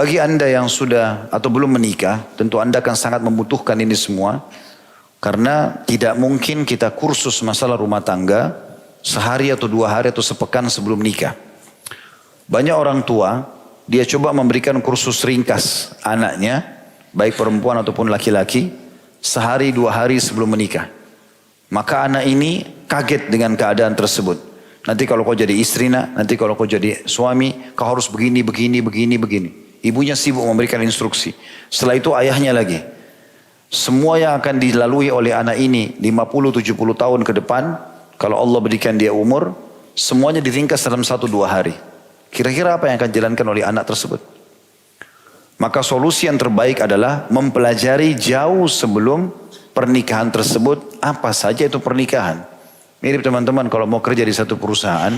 Bagi Anda yang sudah atau belum menikah, tentu Anda akan sangat membutuhkan ini semua. Karena tidak mungkin kita kursus masalah rumah tangga sehari atau 2 hari atau sepekan sebelum nikah. Banyak orang tua, dia coba memberikan kursus ringkas anaknya, baik perempuan ataupun laki-laki, sehari 2 hari sebelum menikah. Maka anak ini kaget dengan keadaan tersebut. Nanti kalau kau jadi istri nak, nanti kalau kau jadi suami, kau harus begini, begini, begini, begini. Ibunya sibuk memberikan instruksi. Setelah itu ayahnya lagi. Semua yang akan dilalui oleh anak ini 50-70 tahun ke depan, kalau Allah berikan dia umur, semuanya diringkas dalam 1-2 hari. Kira-kira apa yang akan dijalankan oleh anak tersebut? Maka solusi yang terbaik adalah mempelajari jauh sebelum pernikahan tersebut, apa saja itu pernikahan. Mirip teman-teman kalau mau kerja di satu perusahaan,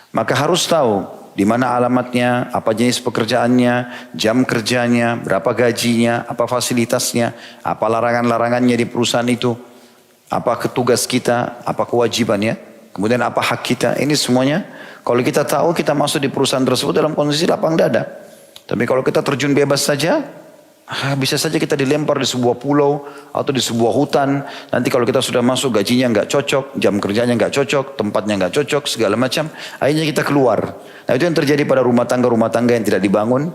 maka harus tahu di mana alamatnya, apa jenis pekerjaannya, jam kerjanya, berapa gajinya, apa fasilitasnya, apa larangan-larangannya di perusahaan itu, apa tugas kita, apa kewajibannya, kemudian apa hak kita. Ini semuanya kalau kita tahu, kita masuk di perusahaan tersebut dalam kondisi lapang dada. Tapi kalau kita terjun bebas saja, bisa saja kita dilempar di sebuah pulau atau di sebuah hutan. Nanti kalau kita sudah masuk gajinya nggak cocok, jam kerjanya nggak cocok, tempatnya nggak cocok, segala macam. Akhirnya kita keluar. Nah itu yang terjadi pada rumah tangga yang tidak dibangun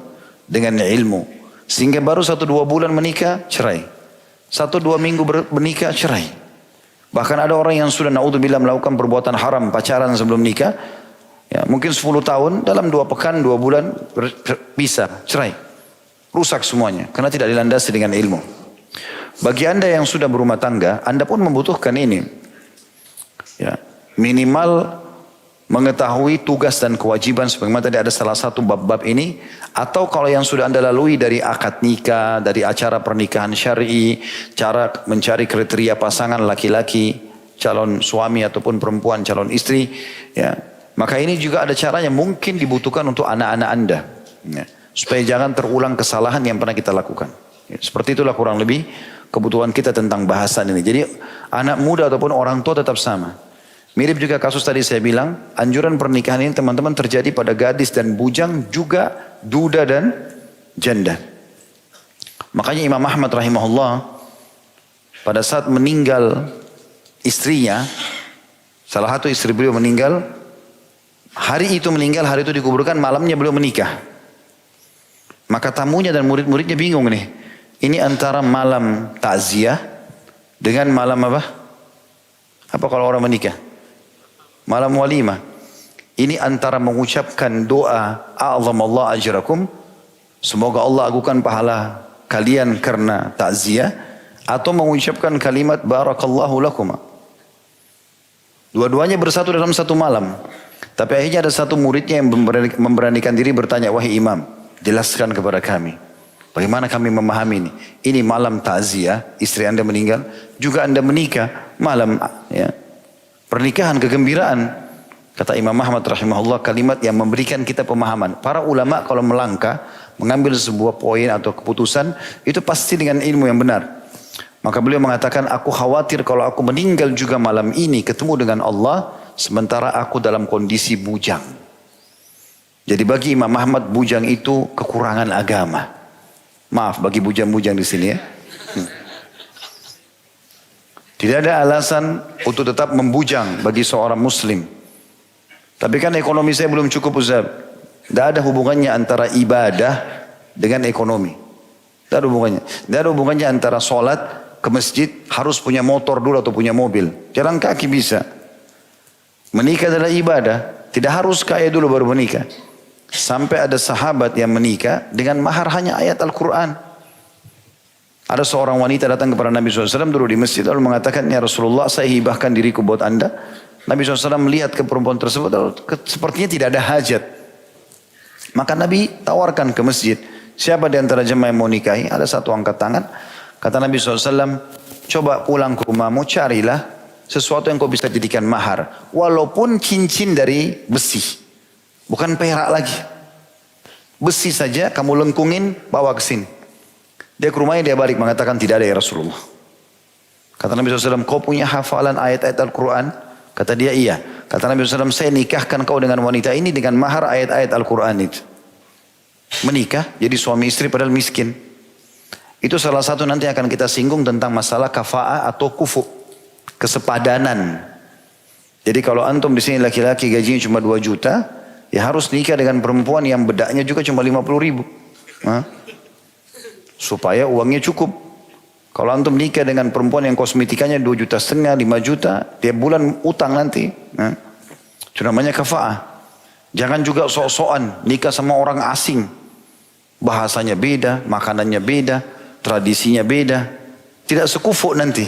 dengan ilmu. Sehingga baru 1-2 bulan menikah, cerai. 1-2 minggu menikah, cerai. Bahkan ada orang yang sudah naudzubillah melakukan perbuatan haram, pacaran sebelum nikah. Ya, mungkin 10 tahun, dalam 2 pekan, 2 bulan bisa cerai. Rusak semuanya karena tidak dilandasi dengan ilmu. Bagi Anda yang sudah berumah tangga, Anda pun membutuhkan ini. Ya, minimal mengetahui tugas dan kewajiban sebagaimana tadi ada salah satu bab-bab ini, atau kalau yang sudah Anda lalui dari akad nikah, dari acara pernikahan syar'i, cara mencari kriteria pasangan laki-laki, calon suami ataupun perempuan calon istri, ya. Maka ini juga ada caranya mungkin dibutuhkan untuk anak-anak Anda. Ya. Supaya jangan terulang kesalahan yang pernah kita lakukan. Seperti itulah kurang lebih kebutuhan kita tentang bahasan ini. Jadi anak muda ataupun orang tua tetap sama. Mirip juga kasus tadi saya bilang, anjuran pernikahan ini teman-teman terjadi pada gadis dan bujang, juga duda dan janda. Makanya Imam Ahmad rahimahullah pada saat meninggal istrinya, salah satu istri beliau meninggal, hari itu meninggal, hari itu dikuburkan, malamnya beliau menikah. Maka tamunya dan murid-muridnya bingung nih. Ini antara malam takziah dengan malam apa? Apa kalau orang menikah? Malam walimah. Ini antara mengucapkan doa a'zamallahu ajrakum, semoga Allah agungkan pahala kalian karena takziah, atau mengucapkan kalimat barakallahu lakum. Dua-duanya bersatu dalam satu malam. Tapi akhirnya ada satu muridnya yang memberanikan diri bertanya, wahai imam, jelaskan kepada kami, bagaimana kami memahami ini. Ini malam takziah, istri Anda meninggal, juga Anda menikah, malam ya, pernikahan, kegembiraan. Kata Imam Ahmad rahimahullah kalimat yang memberikan kita pemahaman. Para ulama kalau melangkah, mengambil sebuah poin atau keputusan, itu pasti dengan ilmu yang benar. Maka beliau mengatakan, aku khawatir kalau aku meninggal juga malam ini ketemu dengan Allah, sementara aku dalam kondisi bujang. Jadi bagi Imam Ahmad bujang itu kekurangan agama. Maaf bagi bujang-bujang di sini ya. Tidak ada alasan untuk tetap membujang bagi seorang muslim. Tapi kan ekonomi saya belum cukup Ustaz. Tidak ada hubungannya antara ibadah dengan ekonomi. Tidak ada hubungannya. Tidak ada hubungannya antara sholat ke masjid harus punya motor dulu atau punya mobil. Jalan kaki bisa. Menikah adalah ibadah. Tidak harus kaya dulu baru menikah. Sampai ada sahabat yang menikah dengan mahar hanya ayat Al-Quran. Ada seorang wanita datang kepada Nabi SAW dulu di masjid lalu mengatakan, ya Rasulullah saya hibahkan diriku buat anda. Nabi SAW melihat ke perempuan tersebut sepertinya tidak ada hajat. Maka Nabi tawarkan ke masjid, siapa di antara jemaah yang mau nikahi? Ada satu angkat tangan. Kata Nabi SAW, coba pulang ke rumahmu carilah sesuatu yang kau bisa jadikan mahar. Walaupun cincin dari besi. Bukan perak lagi. Besi saja kamu lengkungin, bawa ke sini. Dia ke rumahnya, dia balik mengatakan tidak ada ya Rasulullah. Kata Nabi SAW, kau punya hafalan ayat-ayat Al-Quran? Kata dia iya. Kata Nabi SAW, saya nikahkan kau dengan wanita ini dengan mahar ayat-ayat Al-Quran itu. menikah jadi suami istri padahal miskin. Itu salah satu nanti akan kita singgung tentang masalah kafa'ah atau kufu, kesepadanan. Jadi kalau antum di sini laki-laki gajinya cuma 2 juta, ya harus nikah dengan perempuan yang bedaknya juga cuma 50 ribu. Supaya uangnya cukup. Kalau antum nikah dengan perempuan yang kosmetikanya 2,5 juta, 5 juta, tiap bulan utang nanti. Itu namanya kafa'ah. Jangan juga sok-sokan nikah sama orang asing. Bahasanya beda, makanannya beda, tradisinya beda. Tidak sekufu nanti.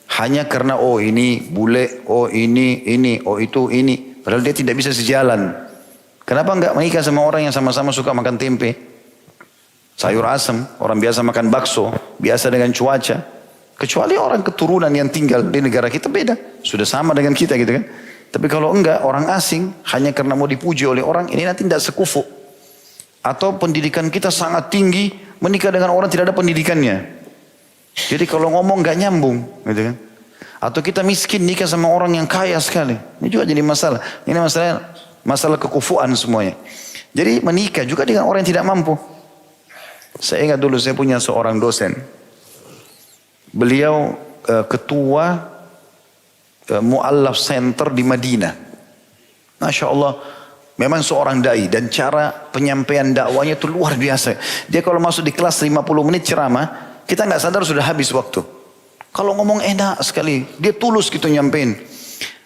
Hanya karena oh ini bule, oh ini, oh itu ini. Padahal dia tidak bisa sejalan. Kenapa enggak menikah sama orang yang sama-sama suka makan tempe? Sayur asam, orang biasa makan bakso, biasa dengan cuaca. Kecuali orang keturunan yang tinggal di negara kita beda. Sudah sama dengan kita gitu kan. Tapi kalau enggak, orang asing hanya karena mau dipuji oleh orang, ini nanti tidak sekufu. Atau pendidikan kita sangat tinggi, menikah dengan orang tidak ada pendidikannya. Jadi kalau ngomong gak nyambung, gitu kan? Atau kita miskin nikah sama orang yang kaya sekali, ini juga jadi masalah. Ini masalah kekufuan semuanya. Jadi menikah juga dengan orang yang tidak mampu. Saya ingat dulu saya punya seorang dosen, beliau ketua Mu'allaf Center di Madinah. Masya Allah. Memang seorang dai dan cara penyampaian dakwanya itu luar biasa. Dia kalau masuk di kelas 50 menit ceramah, kita nggak sadar sudah habis waktu. Kalau ngomong enak sekali, dia tulus gitu nyampein.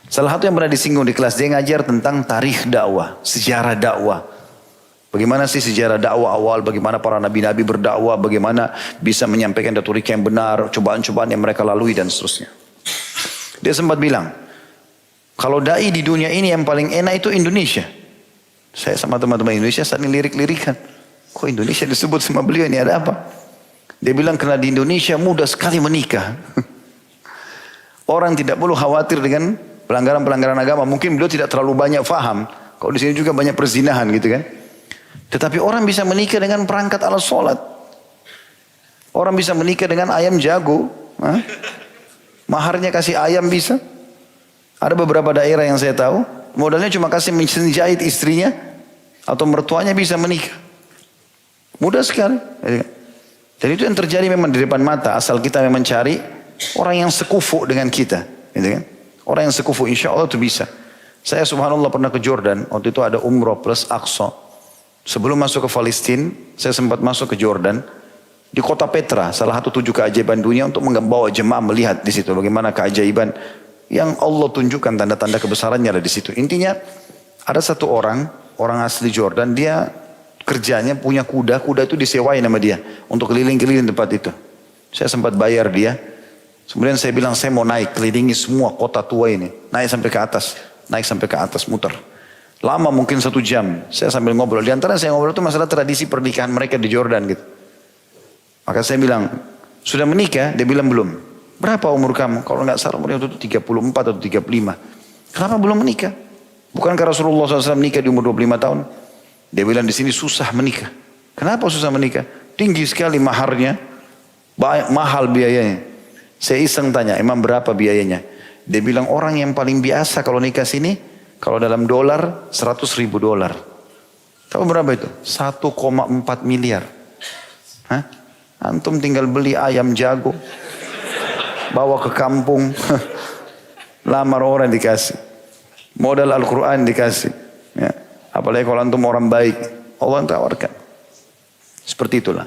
Salah satu yang pernah disinggung di kelas, dia ngajar tentang tarikh dakwah, sejarah dakwah. Bagaimana sih sejarah dakwah awal, bagaimana para nabi-nabi berdakwah, bagaimana bisa menyampaikan retorika yang benar, cobaan-cobaan yang mereka lalui dan seterusnya. Dia sempat bilang, kalau dai di dunia ini yang paling enak itu Indonesia. Saya sama teman-teman Indonesia saling lirik-lirikan. Kok Indonesia disebut sama beliau, ini ada apa? Dia bilang karena di Indonesia mudah sekali menikah. Orang tidak perlu khawatir dengan pelanggaran-pelanggaran agama. Mungkin beliau tidak terlalu banyak faham. Kalau di sini juga banyak perzinahan gitu kan. Tetapi orang bisa menikah dengan perangkat alat sholat. Orang bisa menikah dengan ayam jago. Maharnya kasih ayam bisa. Ada beberapa daerah yang saya tahu, modalnya cuma kasih mesin jahit istrinya atau mertuanya bisa menikah. Mudah sekali. Dan itu yang terjadi memang di depan mata, asal kita memang cari orang yang sekufu dengan kita. Gitu kan? Orang yang sekufu insya Allah itu bisa. Saya subhanallah pernah ke Jordan, waktu itu ada umroh plus Aqsa. Sebelum masuk ke Palestina, saya sempat masuk ke Jordan. Di kota Petra, salah satu 7 keajaiban dunia untuk membawa jemaah melihat di situ bagaimana keajaiban yang Allah tunjukkan, tanda-tanda kebesarannya ada di situ. Intinya ada satu orang asli Jordan, dia kerjanya punya kuda itu disewain sama dia untuk keliling-keliling tempat itu. Saya sempat bayar dia. Kemudian saya bilang saya mau naik kelilingi semua kota tua ini, naik sampai ke atas, muter. Lama mungkin 1 jam. Saya sambil ngobrol. Di antara saya ngobrol itu masalah tradisi pernikahan mereka di Jordan gitu. Maka saya bilang, sudah menikah? Dia bilang belum. Berapa umur kamu? Kalau nggak salah umurnya itu 34 atau 35. Kenapa belum menikah? Bukankah Rasulullah SAW menikah di umur 25 tahun? Dia bilang di sini susah menikah. Kenapa susah menikah? Tinggi sekali maharnya, mahal biayanya. Saya iseng tanya, emang berapa biayanya? Dia bilang orang yang paling biasa kalau nikah sini, kalau dalam dolar 100.000 dolar. Tahu berapa itu? 1,4 miliar. Antum tinggal beli ayam jago, bawa ke kampung, lamar orang dikasih, modal Al-Quran dikasih, ya. Apalagi kalau antum orang baik, Allah tawarkan. Seperti itulah.